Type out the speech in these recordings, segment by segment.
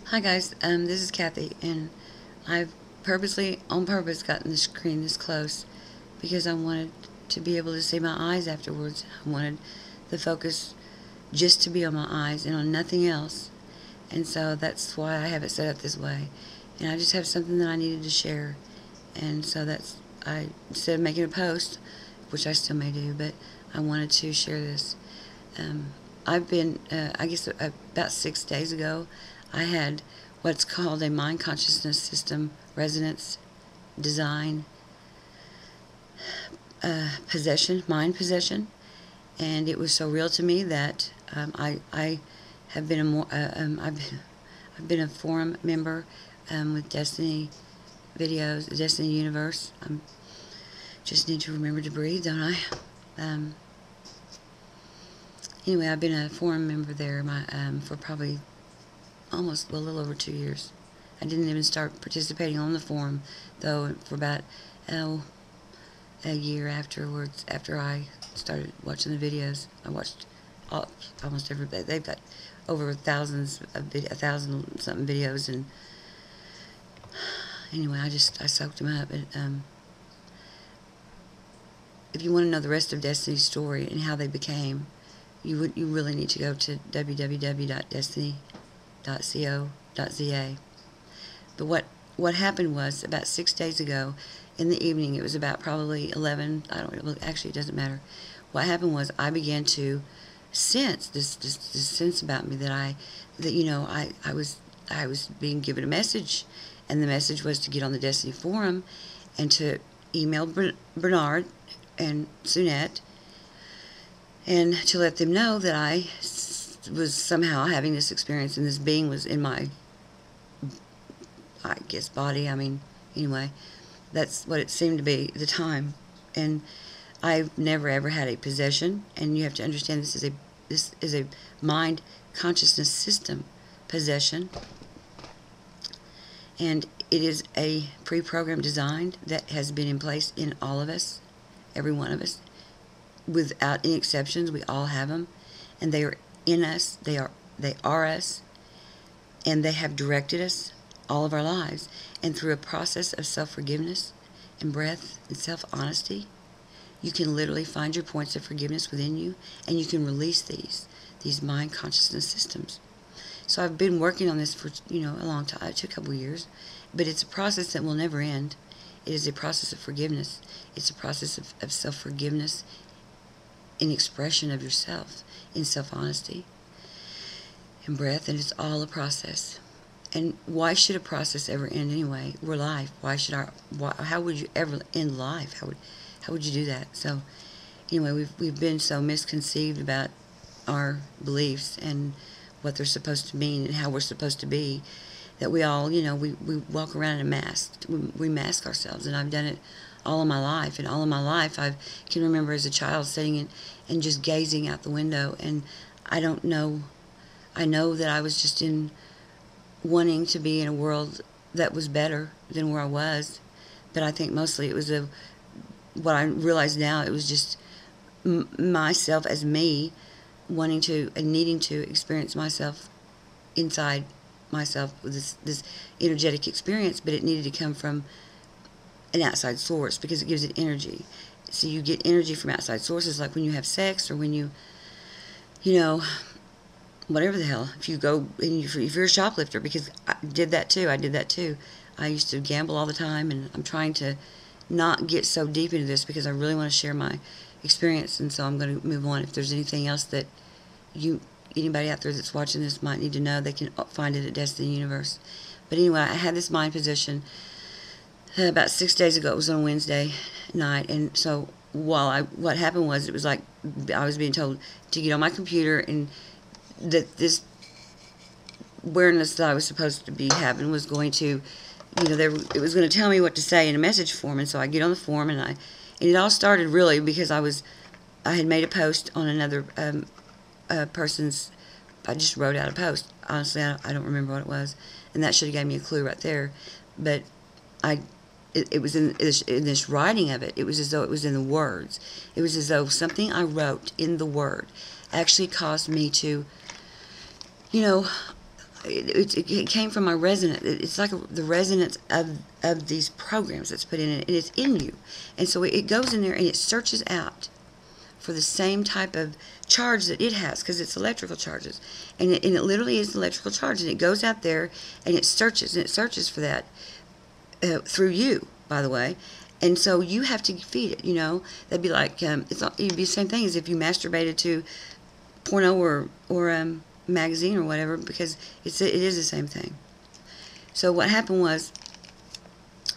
Hi guys, this is Cathy, and I've purposely, on purpose, gotten the screen this close because I wanted to be able to see my eyes afterwards. I wanted the focus just to be on my eyes and on nothing else, and so that's why I have it set up this way. And I just have something that I needed to share, and so instead of making a post, which I still may do, but I wanted to share this. I've been, I guess about 6 days ago, I had what's called a mind consciousness system resonance design mind possession, and it was so real to me that I have been I've been a forum member with Desteni videos, Desteni universe. I just need to remember to breathe, don't I? Anyway, I've been a forum member there for probably almost a little over 2 years. I didn't even start participating on the forum, though, for about a year afterwards, after I started watching the videos. I watched almost every day. They've got over thousands of 1,000 something videos, and anyway, I soaked them up. And if you want to know the rest of Destiny's story and how they became, you really need to go to www.desteni.co.za. But what happened was, about 6 days ago, in the evening, it was about probably 11. I don't know. Actually, it doesn't matter. What happened was, I began to sense this sense about me that I was being given a message, and the message was to get on the Destiny forum and to email Bernard and Sunette, and to let them know that I was somehow having this experience, and this being was in my, I guess, body. I mean, anyway, that's what it seemed to be at the time. And I've never ever had a possession, and you have to understand this is a mind consciousness system possession, and it is a pre-program designed that has been in place in all of us, every one of us, without any exceptions. We all have them, and they are in us. They are us, and they have directed us all of our lives. And through a process of self-forgiveness and breath and self-honesty, you can literally find your points of forgiveness within you, and you can release these mind consciousness systems. So I've been working on this for a long time. It took a couple of years, but it's a process that will never end. It is a process of forgiveness. It's a process of self-forgiveness in expression of yourself, in self-honesty and breath, and it's all a process. And why should a process ever end anyway? We're life. How would you ever end life? How would you do that? So anyway, we've been so misconceived about our beliefs and what they're supposed to mean and how we're supposed to be, that we all, we walk around in a mask. We mask ourselves, and I've done it all of my life. And all of my life, I can remember as a child sitting and just gazing out the window, and I know that I was just wanting to be in a world that was better than where I was. But I think mostly it was what I realize now, it was just myself as me wanting to and needing to experience myself inside myself with this energetic experience, but it needed to come from an outside source because it gives it energy. So you get energy from outside sources, like when you have sex, or when you whatever the hell, if you go and if you're a shoplifter, because I did that too. I used to gamble all the time, and I'm trying to not get so deep into this because I really want to share my experience, and so I'm going to move on. If there's anything else that anybody out there that's watching this might need to know, they can find it at Destiny Universe. But anyway, I had this mind possession about 6 days ago. It was on a Wednesday night, and so what happened was, it was like I was being told to get on my computer, and that this awareness that I was supposed to be having was going to, it was going to tell me what to say in a message form. And so I get on the form, and it all started really because I had made a post on another person's. I just wrote out a post. Honestly, I don't remember what it was, and that should have given me a clue right there. But it was in this writing of it. It was as though it was in the words. It was as though something I wrote in the word actually caused me to, it came from my resonance. It's like the resonance of these programs that's put in it, and it's in you. And so it goes in there and it searches out for the same type of charge that it has, because it's electrical charges. And it literally is electrical charge. And it goes out there and it searches for that through you, by the way. And so you have to feed it, That'd be like, it'd be the same thing as if you masturbated to porno or magazine or whatever, because it is the same thing. So what happened was,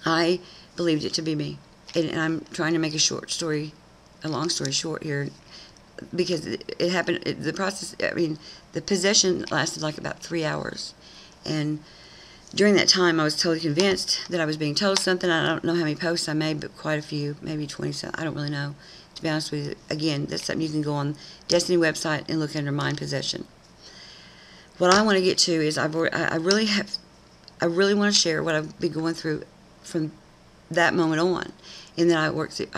I believed it to be me, and I'm trying to make a long story short here, because it happened. The process, the possession lasted like about 3 hours, and during that time, I was totally convinced that I was being told something. I don't know how many posts I made, but quite a few, maybe 20. I don't really know, to be honest with you. Again, that's something you can go on Desteni website and look under mind possession. What I want to get to is I really want to share what I've been going through from that moment on, and then I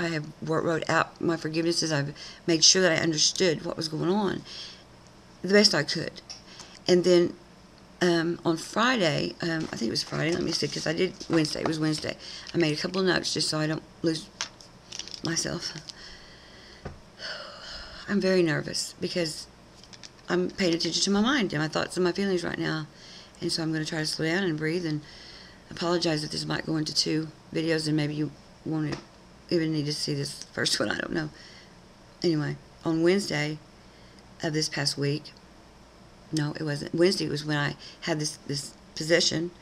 have wrote out my forgivenesses. I've made sure that I understood what was going on the best I could, and then on Friday, I think it was Friday. Let me see, because I did Wednesday. It was Wednesday. I made a couple of notes just so I don't lose myself. I'm very nervous because I'm paying attention to my mind and my thoughts and my feelings right now. And so I'm going to try to slow down and breathe and apologize if this might go into 2 videos and maybe you won't even need to see this first one. I don't know. Anyway, on Wednesday of this past week, no, it wasn't. Wednesday was when I had this possession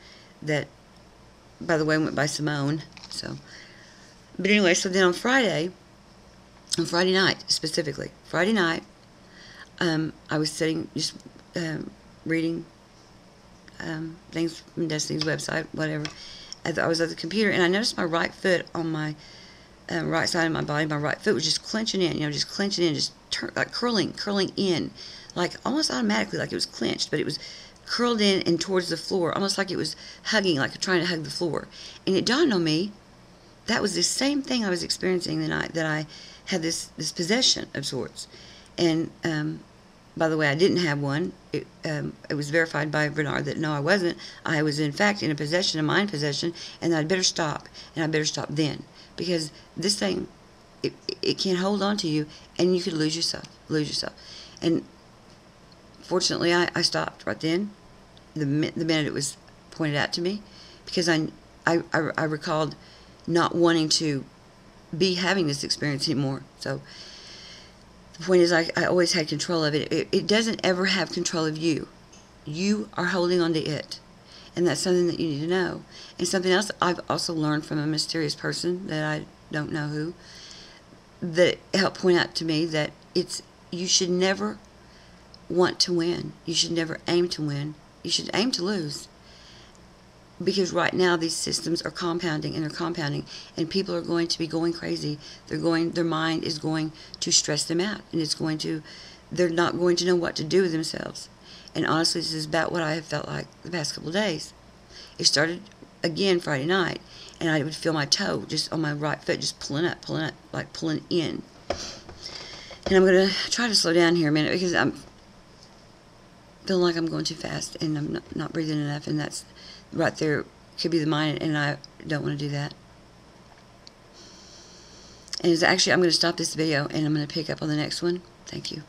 that, by the way, went by Simone. So, but anyway, so then on Friday night specifically, I was sitting just reading things from Destiny's website, whatever. I was at the computer, and I noticed my right foot on my right side of my body. My right foot was just clenching in, just like curling in, like almost automatically, like it was clenched, but it was curled in and towards the floor, almost like it was hugging, like trying to hug the floor. And it dawned on me that was the same thing I was experiencing the night that I had this possession of sorts. And by the way, I didn't have one. It was verified by Bernard that no, I wasn't. I was in fact in a mind possession, and I'd better stop, and I better stop then, because this thing, it can hold on to you, and you could lose yourself. And fortunately, I stopped right then, the minute it was pointed out to me, because I recalled not wanting to be having this experience anymore. So the point is, I always had control of it. It doesn't ever have control of you. You are holding on to it. And that's something that you need to know. And something else I've also learned from a mysterious person that I don't know who, that helped point out to me that you should never want to win. You should never aim to win. You should aim to lose. Because right now these systems are compounding, and people are going to be going crazy. Their mind is going to stress them out, and they're not going to know what to do with themselves. And honestly, this is about what I have felt like the past couple of days. It started again Friday night, and I would feel my toe just on my right foot just pulling up, like pulling in. And I'm going to try to slow down here a minute, because I'm feeling like I'm going too fast and I'm not breathing enough, and that's right there could be the mind, and I don't want to do that. And I'm going to stop this video, and I'm going to pick up on the next one. Thank you.